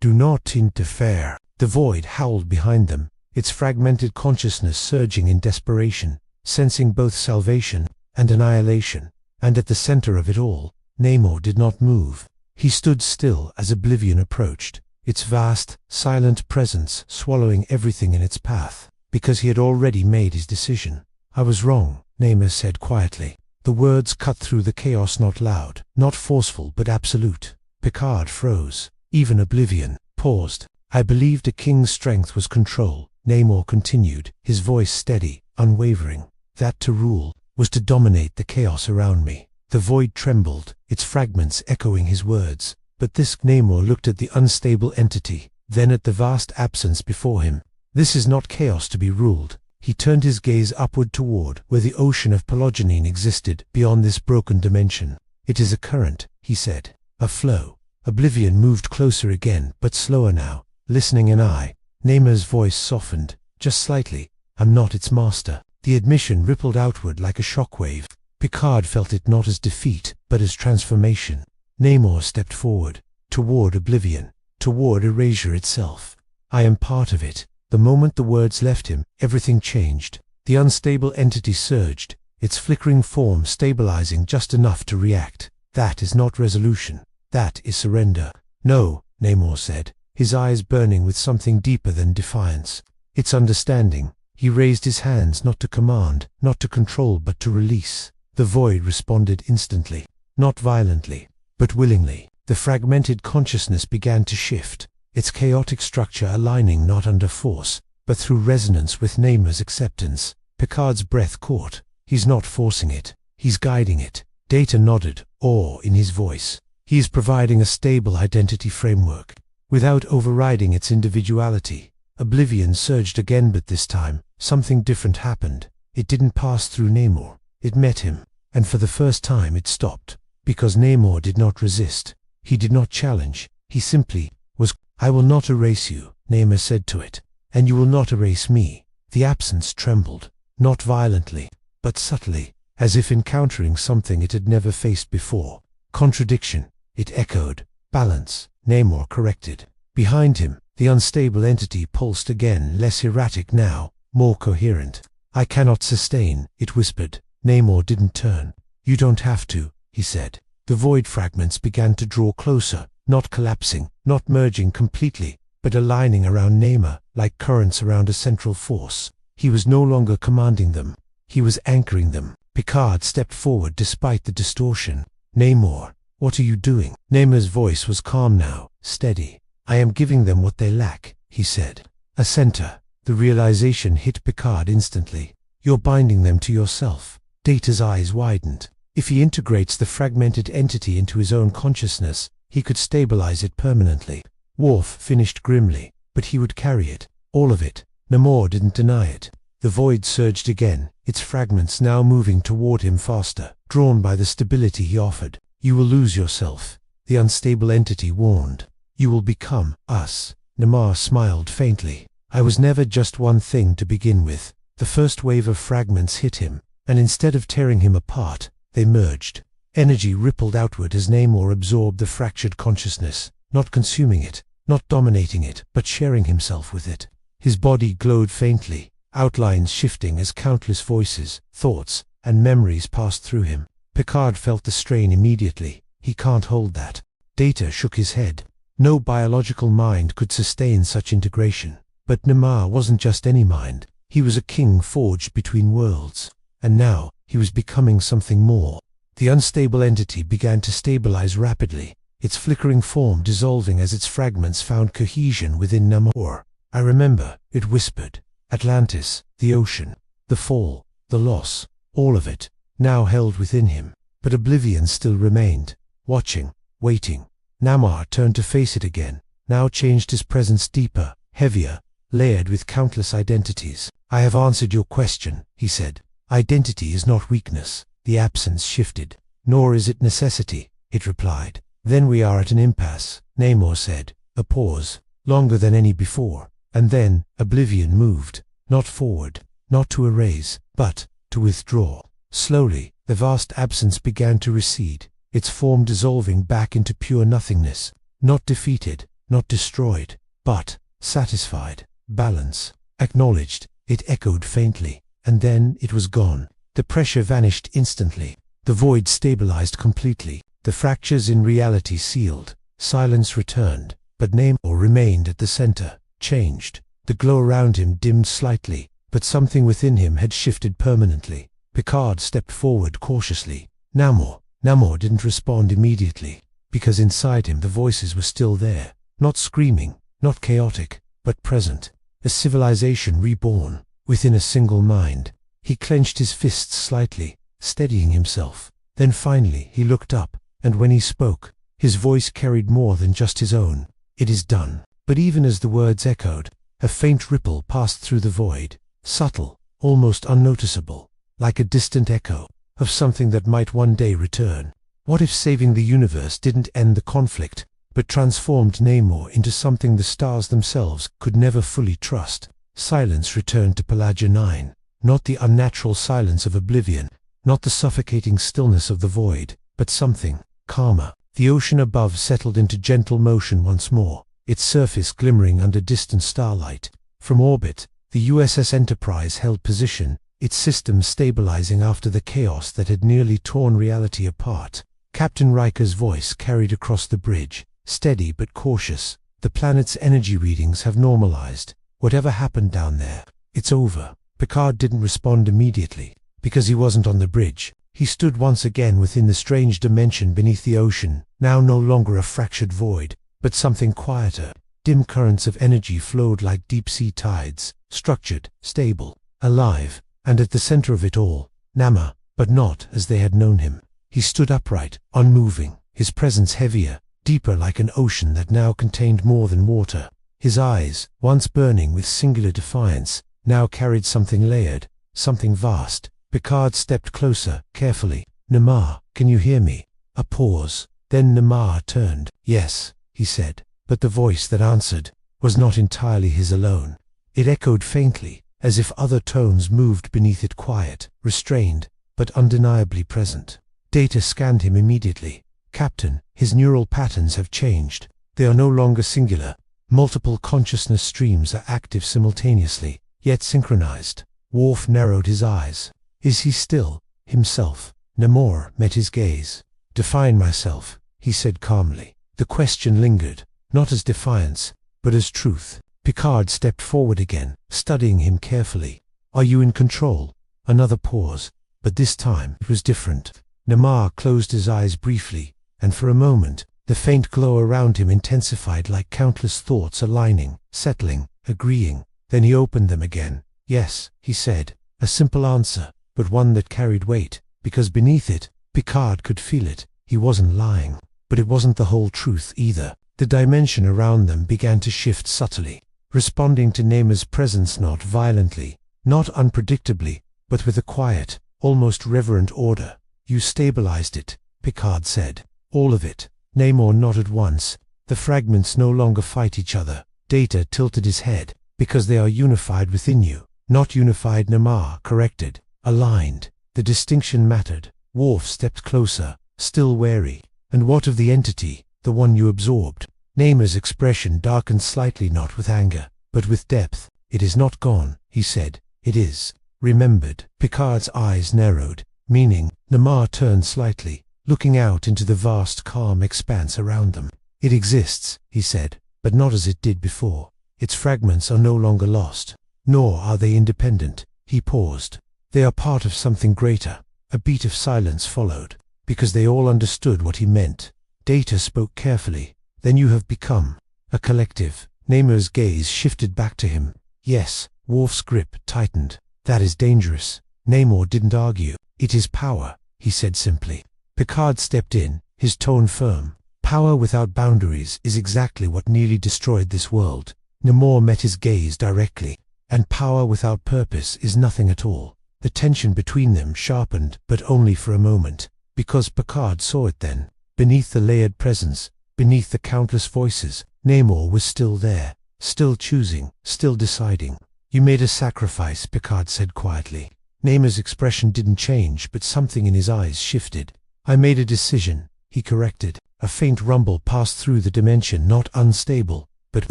Do not interfere. The void howled behind them, its fragmented consciousness surging in desperation, sensing both salvation and annihilation. And at the center of it all, Namor did not move. He stood still as oblivion approached, its vast, silent presence swallowing everything in its path, because he had already made his decision. I was wrong, Namor said quietly. The words cut through the chaos, not loud, not forceful, but absolute. Picard froze. Even oblivion paused. I believed a king's strength was control, Namor continued, his voice steady, unwavering. That to rule was to dominate the chaos around me. The void trembled, its fragments echoing his words. But this, Namor looked at the unstable entity, then at the vast absence before him. This is not chaos to be ruled. He turned his gaze upward toward where the ocean of Pelagianine existed, beyond this broken dimension. It is a current, he said, a flow. Oblivion moved closer again, but slower now, listening an eye. Namor's voice softened, just slightly. I'm not its master. The admission rippled outward like a shockwave. Picard felt it not as defeat, but as transformation. Namor stepped forward, toward oblivion, toward erasure itself. I am part of it. The moment the words left him, everything changed. The unstable entity surged, its flickering form stabilizing just enough to react. That is not resolution. That is surrender. No, Namor said, his eyes burning with something deeper than defiance. It's understanding. He raised his hands not to command, not to control, but to release. The void responded instantly. Not violently, but willingly. The fragmented consciousness began to shift, its chaotic structure aligning not under force, but through resonance with Namor's acceptance. Picard's breath caught. He's not forcing it. He's guiding it. Data nodded, awe in his voice. He is providing a stable identity framework, without overriding its individuality. Oblivion surged again, but this time, something different happened. It didn't pass through Namor. It met him, and for the first time it stopped. Because Namor did not resist. He did not challenge. He simply was. I will not erase you, Namor said to it, and you will not erase me. The absence trembled, not violently, but subtly, as if encountering something it had never faced before. Contradiction. It echoed. Balance. Namor corrected. Behind him, the unstable entity pulsed again, less erratic now, more coherent. I cannot sustain, it whispered. Namor didn't turn. You don't have to, he said. The void fragments began to draw closer, not collapsing, not merging completely, but aligning around Namor, like currents around a central force. He was no longer commanding them. He was anchoring them. Picard stepped forward despite the distortion. Namor, what are you doing? Namor's voice was calm now, steady. I am giving them what they lack, he said. A center. The realization hit Picard instantly. You're binding them to yourself. Data's eyes widened. If he integrates the fragmented entity into his own consciousness, he could stabilize it permanently. Worf finished grimly, but he would carry it. All of it. Namor didn't deny it. The void surged again, its fragments now moving toward him faster, drawn by the stability he offered. You will lose yourself, the unstable entity warned. You will become us. Namor smiled faintly. I was never just one thing to begin with. The first wave of fragments hit him, and instead of tearing him apart, they merged. Energy rippled outward as Namor absorbed the fractured consciousness, not consuming it, not dominating it, but sharing himself with it. His body glowed faintly, outlines shifting as countless voices, thoughts, and memories passed through him. Picard felt the strain immediately. He can't hold that. Data shook his head. No biological mind could sustain such integration. But Namor wasn't just any mind. He was a king forged between worlds. And now, he was becoming something more. The unstable entity began to stabilize rapidly, its flickering form dissolving as its fragments found cohesion within Namor. I remember, it whispered. Atlantis, the ocean, the fall, the loss, all of it, now held within him. But oblivion still remained, watching, waiting. Namor turned to face it again, now changed his presence deeper, heavier, layered with countless identities. I have answered your question, he said. Identity is not weakness. The absence shifted. Nor is it necessity, it replied. Then we are at an impasse, Namor said. A pause, longer than any before. And then, oblivion moved, not forward, not to erase, but to withdraw. Slowly, the vast absence began to recede, its form dissolving back into pure nothingness. Not defeated, not destroyed, but satisfied. Balance. Acknowledged. It echoed faintly, and then it was gone. The pressure vanished instantly. The void stabilized completely. The fractures in reality sealed. Silence returned, but Namor remained at the center, changed. The glow around him dimmed slightly, but something within him had shifted permanently. Picard stepped forward cautiously. Namor didn't respond immediately, because inside him the voices were still there, not screaming, not chaotic, but present. A civilization reborn, within a single mind. He clenched his fists slightly, steadying himself. Then finally he looked up, and when he spoke, his voice carried more than just his own. It is done. But even as the words echoed, a faint ripple passed through the void, subtle, almost unnoticeable, like a distant echo of something that might one day return. What if saving the universe didn't end the conflict, but transformed Namor into something the stars themselves could never fully trust. Silence returned to Pelagia 9, not the unnatural silence of oblivion, not the suffocating stillness of the void, but something calmer. The ocean above settled into gentle motion once more, its surface glimmering under distant starlight. From orbit, the USS Enterprise held position, its systems stabilizing after the chaos that had nearly torn reality apart. Captain Riker's voice carried across the bridge, steady but cautious. "The planet's energy readings have normalized. Whatever happened down there, it's over." Picard didn't respond immediately, because he wasn't on the bridge. He stood once again within the strange dimension beneath the ocean, now no longer a fractured void, but something quieter. Dim currents of energy flowed like deep-sea tides, structured, stable, alive, and at the center of it all, Namor, but not as they had known him. He stood upright, unmoving, his presence heavier, deeper, like an ocean that now contained more than water. His eyes, once burning with singular defiance, now carried something layered, something vast. Picard stepped closer, carefully. "Namor, can you hear me?" A pause. Then Namor turned. "Yes," he said, but the voice that answered was not entirely his alone. It echoed faintly, as if other tones moved beneath it, quiet, restrained, but undeniably present. Data scanned him immediately. "Captain, his neural patterns have changed. They are no longer singular. Multiple consciousness streams are active simultaneously, yet synchronized." Worf narrowed his eyes. "Is he still himself?" Namor met his gaze. "Define myself," he said calmly. The question lingered, not as defiance, but as truth. Picard stepped forward again, studying him carefully. "Are you in control?" Another pause, but this time it was different. Namor closed his eyes briefly, and for a moment, the faint glow around him intensified, like countless thoughts aligning, settling, agreeing. Then he opened them again. "Yes," he said, a simple answer, but one that carried weight, because beneath it, Picard could feel it. He wasn't lying, but it wasn't the whole truth either. The dimension around them began to shift subtly, responding to Namor's presence, not violently, not unpredictably, but with a quiet, almost reverent order. "You stabilized it," Picard said. "All of it." Namor nodded once. "The fragments no longer fight each other." Data tilted his head. "Because they are unified within you." "Not unified," Namor corrected. "Aligned." The distinction mattered. Worf stepped closer, still wary. "And what of the entity, the one you absorbed?" Namor's expression darkened slightly, not with anger, but with depth. "It is not gone," he said. "It is remembered." Picard's eyes narrowed, meaning. Namor turned slightly, looking out into the vast, calm expanse around them. "It exists," he said, "but not as it did before. Its fragments are no longer lost, nor are they independent." He paused. "They are part of something greater." A beat of silence followed, because they all understood what he meant. Data spoke carefully. "Then you have become a collective." Namor's gaze shifted back to him. "Yes." Worf's grip tightened. "That is dangerous." Namor didn't argue. "It is power," he said simply. Picard stepped in, his tone firm. "Power without boundaries is exactly what nearly destroyed this world." Namor met his gaze directly. "And power without purpose is nothing at all." The tension between them sharpened, but only for a moment, because Picard saw it then. Beneath the layered presence, beneath the countless voices, Namor was still there, still choosing, still deciding. "You made a sacrifice," Picard said quietly. Namor's expression didn't change, but something in his eyes shifted. "I made a decision," he corrected. A faint rumble passed through the dimension, not unstable, but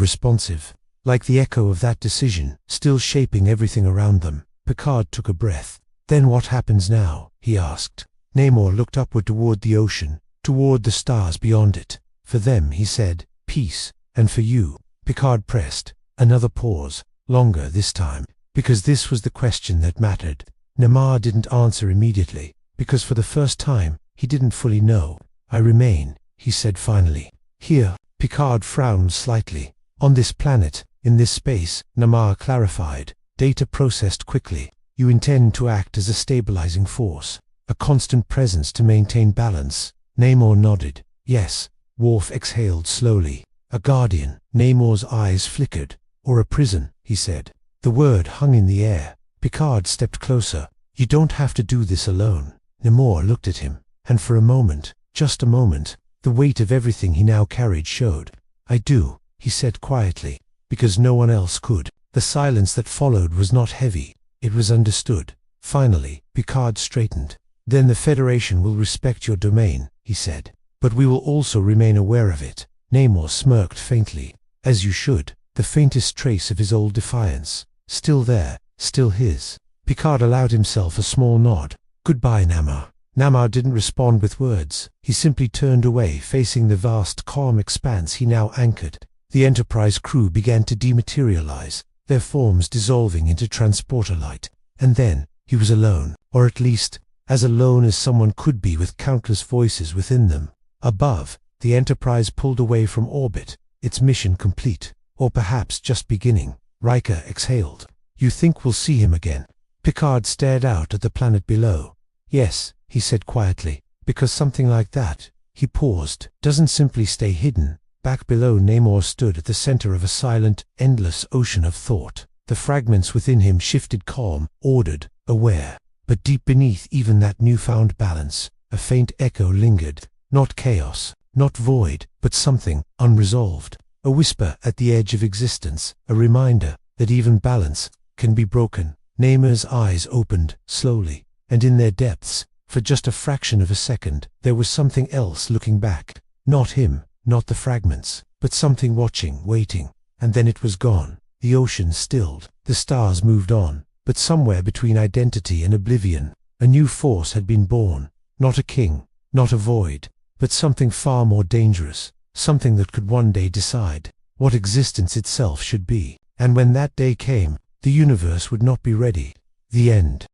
responsive, like the echo of that decision, still shaping everything around them. Picard took a breath. "Then what happens now?" he asked. Namor looked upward toward the ocean, toward the stars beyond it. "For them," he said, "peace, and for you." Picard pressed. Another pause, longer this time, because this was the question that mattered. Namor didn't answer immediately, because for the first time, he didn't fully know. "I remain," he said finally. "Here." Picard frowned slightly. "On this planet, in this space," Namor clarified. Data processed quickly. "You intend to act as a stabilizing force, a constant presence to maintain balance." Namor nodded. "Yes." Worf exhaled slowly. "A guardian." Namor's eyes flickered. "Or a prison," he said. The word hung in the air. Picard stepped closer. "You don't have to do this alone." Namor looked at him, and for a moment, just a moment, The weight of everything he now carried showed. "I do," he said quietly, "because no one else could." The silence that followed was not heavy. It was understood. Finally, Picard straightened. "Then the Federation will respect your domain," he said. "But we will also remain aware of it." Namor smirked faintly. "As you should." The faintest trace of his old defiance. Still there, still his. Picard allowed himself a small nod. "Goodbye, Namor." Namor didn't respond with words. He simply turned away, facing the vast, calm expanse he now anchored. The Enterprise crew began to dematerialize, their forms dissolving into transporter light. And then, he was alone, or at least, as alone as someone could be with countless voices within them. Above, the Enterprise pulled away from orbit, its mission complete, or perhaps just beginning. Riker exhaled. "You think we'll see him again?" Picard stared out at the planet below. "Yes," he said quietly, "because something like that," he paused, "doesn't simply stay hidden." Back below, Namor stood at the center of a silent, endless ocean of thought. The fragments within him shifted calm, ordered, aware. But deep beneath even that newfound balance, a faint echo lingered. Not chaos, not void, but something unresolved. A whisper at the edge of existence, a reminder that even balance can be broken. Namor's eyes opened, slowly, and in their depths, for just a fraction of a second, there was something else looking back. Not him, not the fragments, but something watching, waiting. And then it was gone. The ocean stilled, the stars moved on, but somewhere between identity and oblivion, a new force had been born. Not a king, not a void, but something far more dangerous, something that could one day decide what existence itself should be. And when that day came, the universe would not be ready. The end.